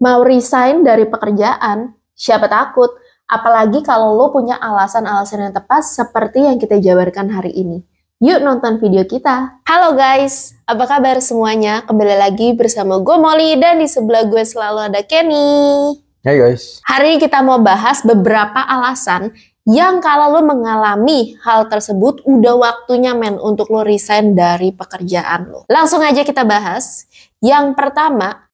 Mau resign dari pekerjaan? Siapa takut? Apalagi kalau lo punya alasan-alasan yang tepat seperti yang kita jabarkan hari ini. Yuk nonton video kita. Halo guys, apa kabar semuanya? Kembali lagi bersama gue Molly dan di sebelah gue selalu ada Kenny. Hai guys. Hari ini kita mau bahas beberapa alasan yang kalau lo mengalami hal tersebut udah waktunya untuk lo resign dari pekerjaan lo. Langsung aja kita bahas. Yang pertama,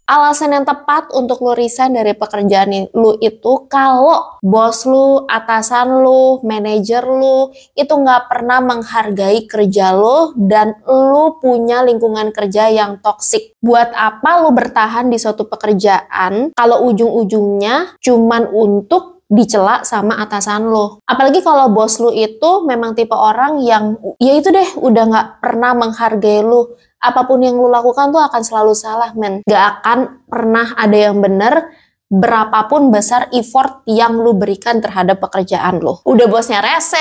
alasan yang tepat untuk lo resign dari pekerjaan lo itu kalau bos lo, atasan lo, manajer lo itu nggak pernah menghargai kerja lo dan lo punya lingkungan kerja yang toksik. Buat apa lo bertahan di suatu pekerjaan kalau ujung-ujungnya cuman untuk dicela sama atasan lo? Apalagi kalau bos lo itu memang tipe orang yang ya itu deh udah nggak pernah menghargai lo. Apapun yang lu lakukan tuh akan selalu salah, men. Gak akan pernah ada yang bener berapapun besar effort yang lu berikan terhadap pekerjaan lu. Udah bosnya rese,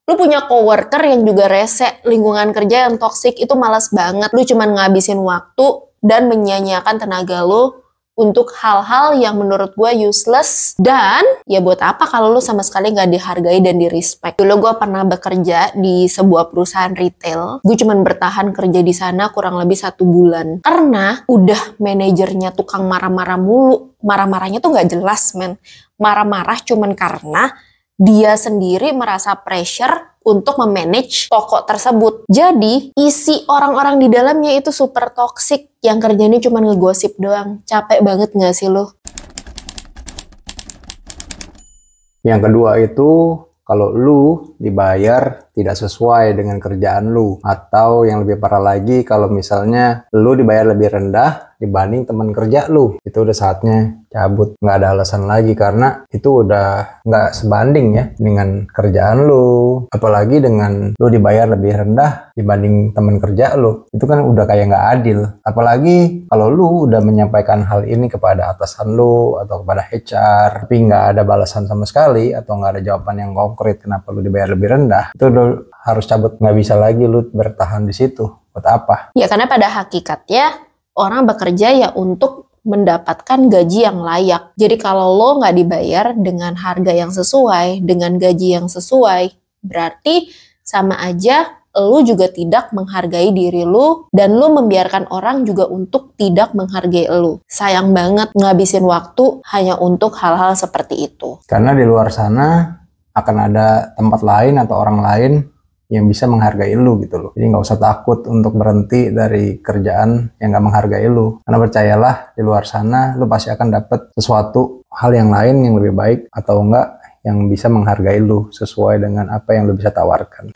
lu punya coworker yang juga rese, lingkungan kerja yang toksik, itu malas banget. Lu cuman ngabisin waktu dan menyia-nyiakan tenaga lu untuk hal-hal yang menurut gue useless. Dan ya buat apa kalau lu sama sekali gak dihargai dan di respect. Dulu gue pernah bekerja di sebuah perusahaan retail. Gue cuman bertahan kerja di sana kurang lebih 1 bulan. Karena udah manajernya tukang marah-marah mulu. Marah-marahnya tuh gak jelas, men. Marah-marah cuman karena dia sendiri merasa pressure untuk memanage toko tersebut. Jadi, isi orang-orang di dalamnya itu super toxic. Yang kerjanya cuma ngegosip doang. Capek banget gak sih lo? Yang kedua itu, kalau lu dibayar tidak sesuai dengan kerjaan lu. Atau yang lebih parah lagi, kalau misalnya lu dibayar lebih rendah dibanding teman kerja lu. Itu udah saatnya cabut. Nggak ada alasan lagi karena itu udah nggak sebanding ya dengan kerjaan lu. Apalagi dengan lu dibayar lebih rendah dibanding teman kerja lu. Itu kan udah kayak nggak adil. Apalagi kalau lu udah menyampaikan hal ini kepada atasan lu atau kepada HR, tapi nggak ada balasan sama sekali atau nggak ada jawaban yang konkret kenapa lu dibayar lebih rendah. Itu lu harus cabut, nggak bisa lagi lu bertahan di situ. Buat apa? Ya karena pada hakikatnya orang bekerja ya untuk mendapatkan gaji yang layak. Jadi kalau lo nggak dibayar dengan harga yang sesuai, dengan gaji yang sesuai, berarti sama aja lo juga tidak menghargai diri lo dan lo membiarkan orang juga untuk tidak menghargai lo. Sayang banget ngabisin waktu hanya untuk hal-hal seperti itu. Karena di luar sana akan ada tempat lain atau orang lain yang bisa menghargai lu gitu loh. Jadi nggak usah takut untuk berhenti dari kerjaan yang nggak menghargai lu. Karena percayalah di luar sana lu pasti akan dapat sesuatu hal yang lain yang lebih baik atau enggak yang bisa menghargai lu sesuai dengan apa yang lu bisa tawarkan.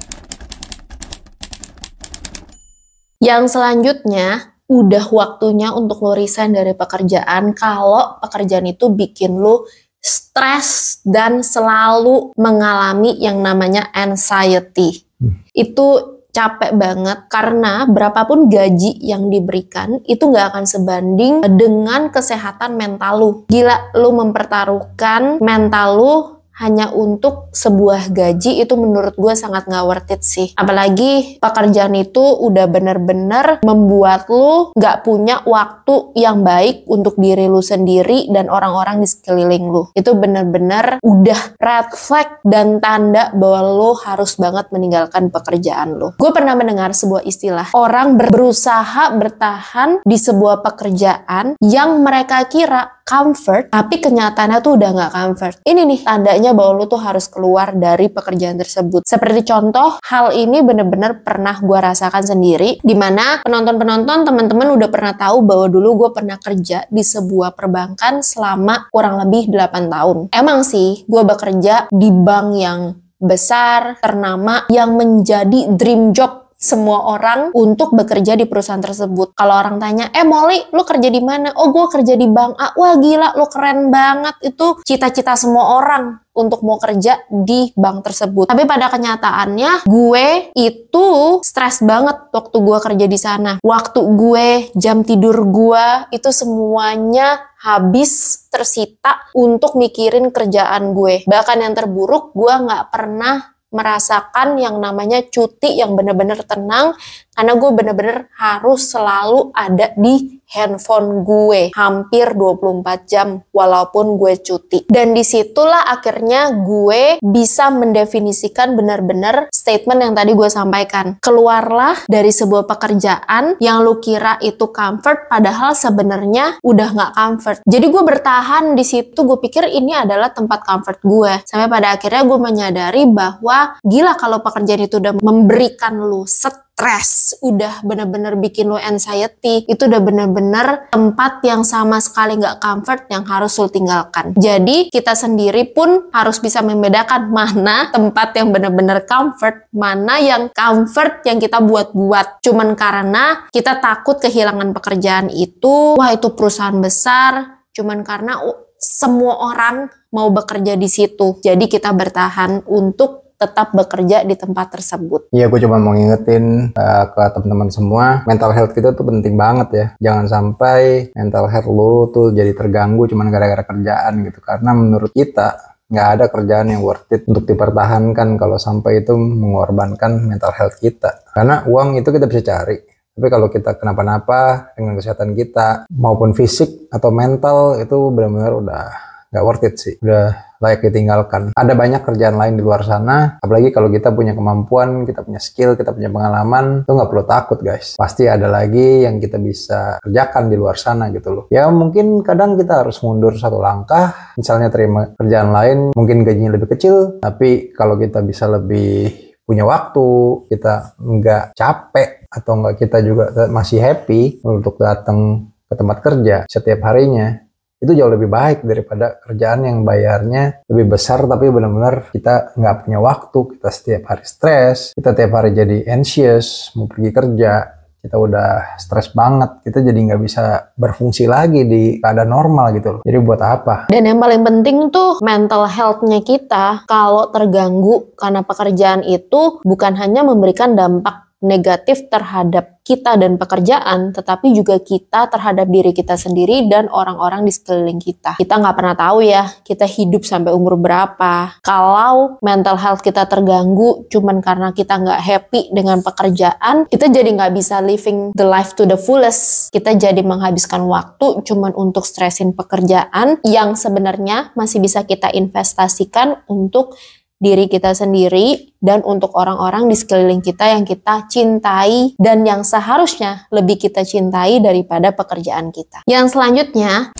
Yang selanjutnya, udah waktunya untuk lo resign dari pekerjaan kalau pekerjaan itu bikin lo stres dan selalu mengalami yang namanya anxiety. Itu capek banget karena berapapun gaji yang diberikan itu nggak akan sebanding dengan kesehatan mental lu. Gila, lu mempertaruhkan mental lu hanya untuk sebuah gaji, itu menurut gue sangat nggak worth it sih. Apalagi pekerjaan itu udah bener-bener membuat lu nggak punya waktu yang baik untuk diri lu sendiri dan orang-orang di sekeliling lu. Itu bener-bener udah red flag dan tanda bahwa lu harus banget meninggalkan pekerjaan lu. Gue pernah mendengar sebuah istilah, orang berusaha bertahan di sebuah pekerjaan yang mereka kira comfort, tapi kenyataannya tuh udah nggak comfort. Ini nih tandanya bahwa lu tuh harus keluar dari pekerjaan tersebut. Seperti contoh, hal ini bener-bener pernah gue rasakan sendiri, dimana penonton-penonton teman-teman udah pernah tahu bahwa dulu gue pernah kerja di sebuah perbankan selama kurang lebih 8 tahun. Emang sih, gue bekerja di bank yang besar, ternama, yang menjadi dream job semua orang untuk bekerja di perusahaan tersebut. Kalau orang tanya, Molly, lu kerja di mana? Oh, gue kerja di bank A. Wah, gila, lu keren banget. Itu cita-cita semua orang untuk mau kerja di bank tersebut. Tapi pada kenyataannya gue itu stres banget waktu gue kerja di sana. Waktu gue, jam tidur gue itu semuanya habis tersita untuk mikirin kerjaan gue. Bahkan yang terburuk, gue nggak pernah merasakan yang namanya cuti yang bener-bener tenang, karena gue bener-bener harus selalu ada di handphone gue hampir 24 jam walaupun gue cuti. Dan disitulah akhirnya gue bisa mendefinisikan benar-benar statement yang tadi gue sampaikan. Keluarlah dari sebuah pekerjaan yang lu kira itu comfort, padahal sebenarnya udah nggak comfort. Jadi gue bertahan di situ, gue pikir ini adalah tempat comfort gue. Sampai pada akhirnya gue menyadari bahwa gila kalau pekerjaan itu udah memberikan lu stres, udah bener-bener bikin lo anxiety, itu udah bener-bener tempat yang sama sekali nggak comfort yang harus lo tinggalkan. Jadi kita sendiri pun harus bisa membedakan mana tempat yang bener-bener comfort, mana yang comfort yang kita buat-buat cuman karena kita takut kehilangan pekerjaan itu. Wah, itu perusahaan besar, cuman karena semua orang mau bekerja di situ. Jadi kita bertahan untuk tetap bekerja di tempat tersebut. Iya, gue cuma mau ngingetin ke teman-teman semua, mental health kita tuh penting banget ya. Jangan sampai mental health lu tuh jadi terganggu cuma gara-gara kerjaan gitu. Karena menurut kita nggak ada kerjaan yang worth it untuk dipertahankan kalau sampai itu mengorbankan mental health kita. Karena uang itu kita bisa cari. Tapi kalau kita kenapa-napa dengan kesehatan kita maupun fisik atau mental itu benar-benar udah nggak worth it sih, udah layak ditinggalkan. Ada banyak kerjaan lain di luar sana, apalagi kalau kita punya kemampuan, kita punya skill, kita punya pengalaman, itu nggak perlu takut guys. Pasti ada lagi yang kita bisa kerjakan di luar sana gitu loh. Ya mungkin kadang kita harus mundur satu langkah, misalnya terima kerjaan lain, mungkin gajinya lebih kecil, tapi kalau kita bisa lebih punya waktu, kita nggak capek, atau nggak kita juga masih happy untuk datang ke tempat kerja setiap harinya, itu jauh lebih baik daripada kerjaan yang bayarnya lebih besar tapi benar-benar kita nggak punya waktu, kita setiap hari stres, kita tiap hari jadi anxious, mau pergi kerja, kita udah stres banget, kita jadi nggak bisa berfungsi lagi di keadaan normal gitu loh. Jadi buat apa? Dan yang paling penting tuh mental health-nya kita kalau terganggu karena pekerjaan itu bukan hanya memberikan dampak negatif terhadap kita dan pekerjaan, tetapi juga kita terhadap diri kita sendiri dan orang-orang di sekeliling kita. Kita nggak pernah tahu ya, kita hidup sampai umur berapa. Kalau mental health kita terganggu cuman karena kita nggak happy dengan pekerjaan, kita jadi nggak bisa living the life to the fullest. Kita jadi menghabiskan waktu cuman untuk stresin pekerjaan yang sebenarnya masih bisa kita investasikan untuk diri kita sendiri dan untuk orang-orang di sekeliling kita yang kita cintai dan yang seharusnya lebih kita cintai daripada pekerjaan kita. Yang selanjutnya,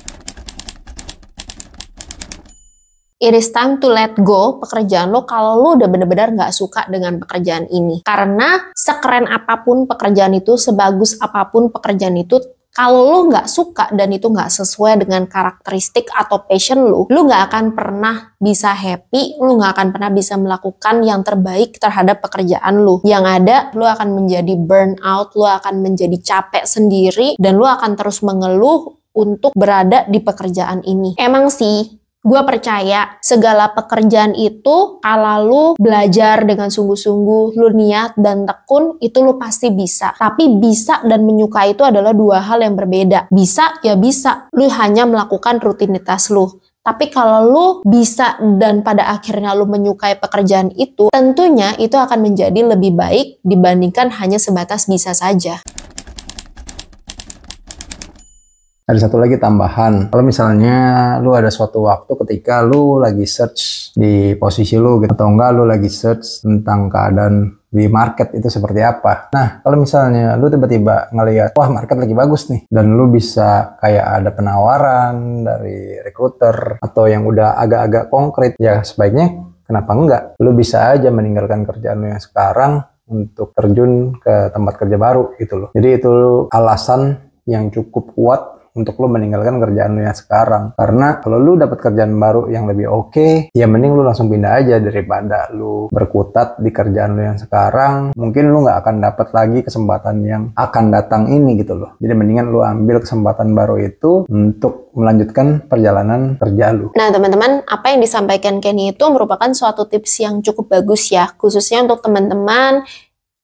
it is time to let go pekerjaan lo kalau lo udah bener-bener gak suka dengan pekerjaan ini. Karena sekeren apapun pekerjaan itu, sebagus apapun pekerjaan itu, kalau lo nggak suka dan itu nggak sesuai dengan karakteristik atau passion lo nggak akan pernah bisa happy, lo nggak akan pernah bisa melakukan yang terbaik terhadap pekerjaan lo. Yang ada, lo akan menjadi burnout, lo akan menjadi capek sendiri, dan lo akan terus mengeluh untuk berada di pekerjaan ini. Emang sih, gue percaya segala pekerjaan itu kalau lu belajar dengan sungguh-sungguh, lu niat dan tekun, itu lu pasti bisa. Tapi bisa dan menyukai itu adalah dua hal yang berbeda. Bisa ya bisa, lu hanya melakukan rutinitas lu. Tapi kalau lu bisa dan pada akhirnya lu menyukai pekerjaan itu, tentunya itu akan menjadi lebih baik dibandingkan hanya sebatas bisa saja. Ada satu lagi tambahan, kalau misalnya lu ada suatu waktu ketika lu lagi search di posisi lu gitu, atau enggak lu lagi search tentang keadaan di market itu seperti apa. Nah, kalau misalnya lu tiba-tiba ngelihat, wah market lagi bagus nih, dan lu bisa kayak ada penawaran dari recruiter atau yang udah agak-agak konkret, ya sebaiknya kenapa enggak? Lu bisa aja meninggalkan kerjaan lu yang sekarang untuk terjun ke tempat kerja baru gitu loh. Jadi itu alasan yang cukup kuat untuk lu meninggalkan kerjaan lu yang sekarang. Karena kalau lu dapat kerjaan baru yang lebih oke, ya mending lu langsung pindah aja daripada lu berkutat di kerjaan lu yang sekarang. Mungkin lu nggak akan dapat lagi kesempatan yang akan datang ini gitu loh. Jadi mendingan lu ambil kesempatan baru itu untuk melanjutkan perjalanan kerja lu. Nah teman-teman, apa yang disampaikan Kenny itu merupakan suatu tips yang cukup bagus ya, khususnya untuk teman-teman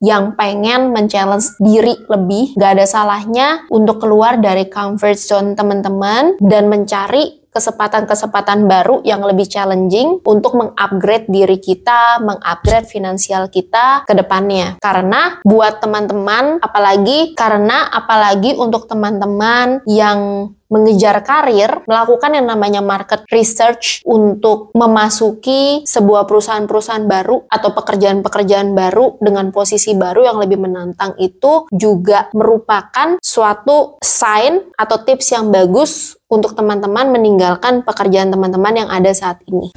yang pengen men-challenge diri lebih. Gak ada salahnya untuk keluar dari comfort zone teman-teman dan mencari kesempatan-kesempatan baru yang lebih challenging untuk mengupgrade diri kita, mengupgrade finansial kita ke depannya. Karena buat teman-teman, apalagi untuk teman-teman yang mengejar karir, melakukan yang namanya market research untuk memasuki sebuah perusahaan-perusahaan baru atau pekerjaan-pekerjaan baru dengan posisi baru yang lebih menantang, itu juga merupakan suatu sign atau tips yang bagus untuk teman-teman meninggalkan pekerjaan teman-teman yang ada saat ini.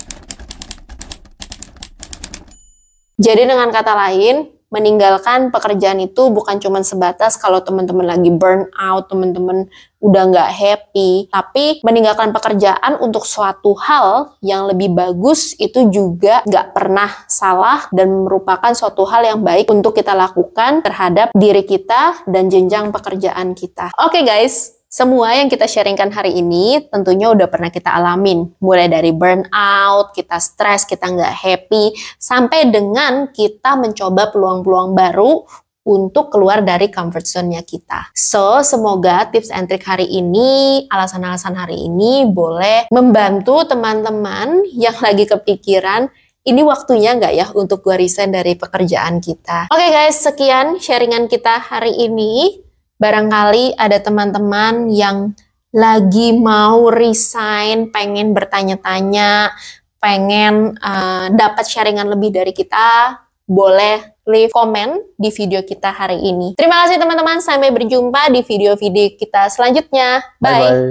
Jadi dengan kata lain, meninggalkan pekerjaan itu bukan cuma sebatas kalau teman-teman lagi burn out, teman-teman udah nggak happy, tapi meninggalkan pekerjaan untuk suatu hal yang lebih bagus itu juga nggak pernah salah dan merupakan suatu hal yang baik untuk kita lakukan terhadap diri kita dan jenjang pekerjaan kita. Oke guys, semua yang kita sharingkan hari ini tentunya udah pernah kita alamin. Mulai dari burnout, kita stres, kita nggak happy, sampai dengan kita mencoba peluang-peluang baru untuk keluar dari comfort zone-nya kita. So, semoga tips and trick hari ini, alasan-alasan hari ini boleh membantu teman-teman yang lagi kepikiran, ini waktunya nggak ya untuk gue resign dari pekerjaan kita. Oke guys, sekian sharingan kita hari ini. Barangkali ada teman-teman yang lagi mau resign, pengen bertanya-tanya, pengen dapat sharingan lebih dari kita, boleh leave komen di video kita hari ini. Terima kasih teman-teman, sampai berjumpa di video-video kita selanjutnya. Bye! Bye-bye.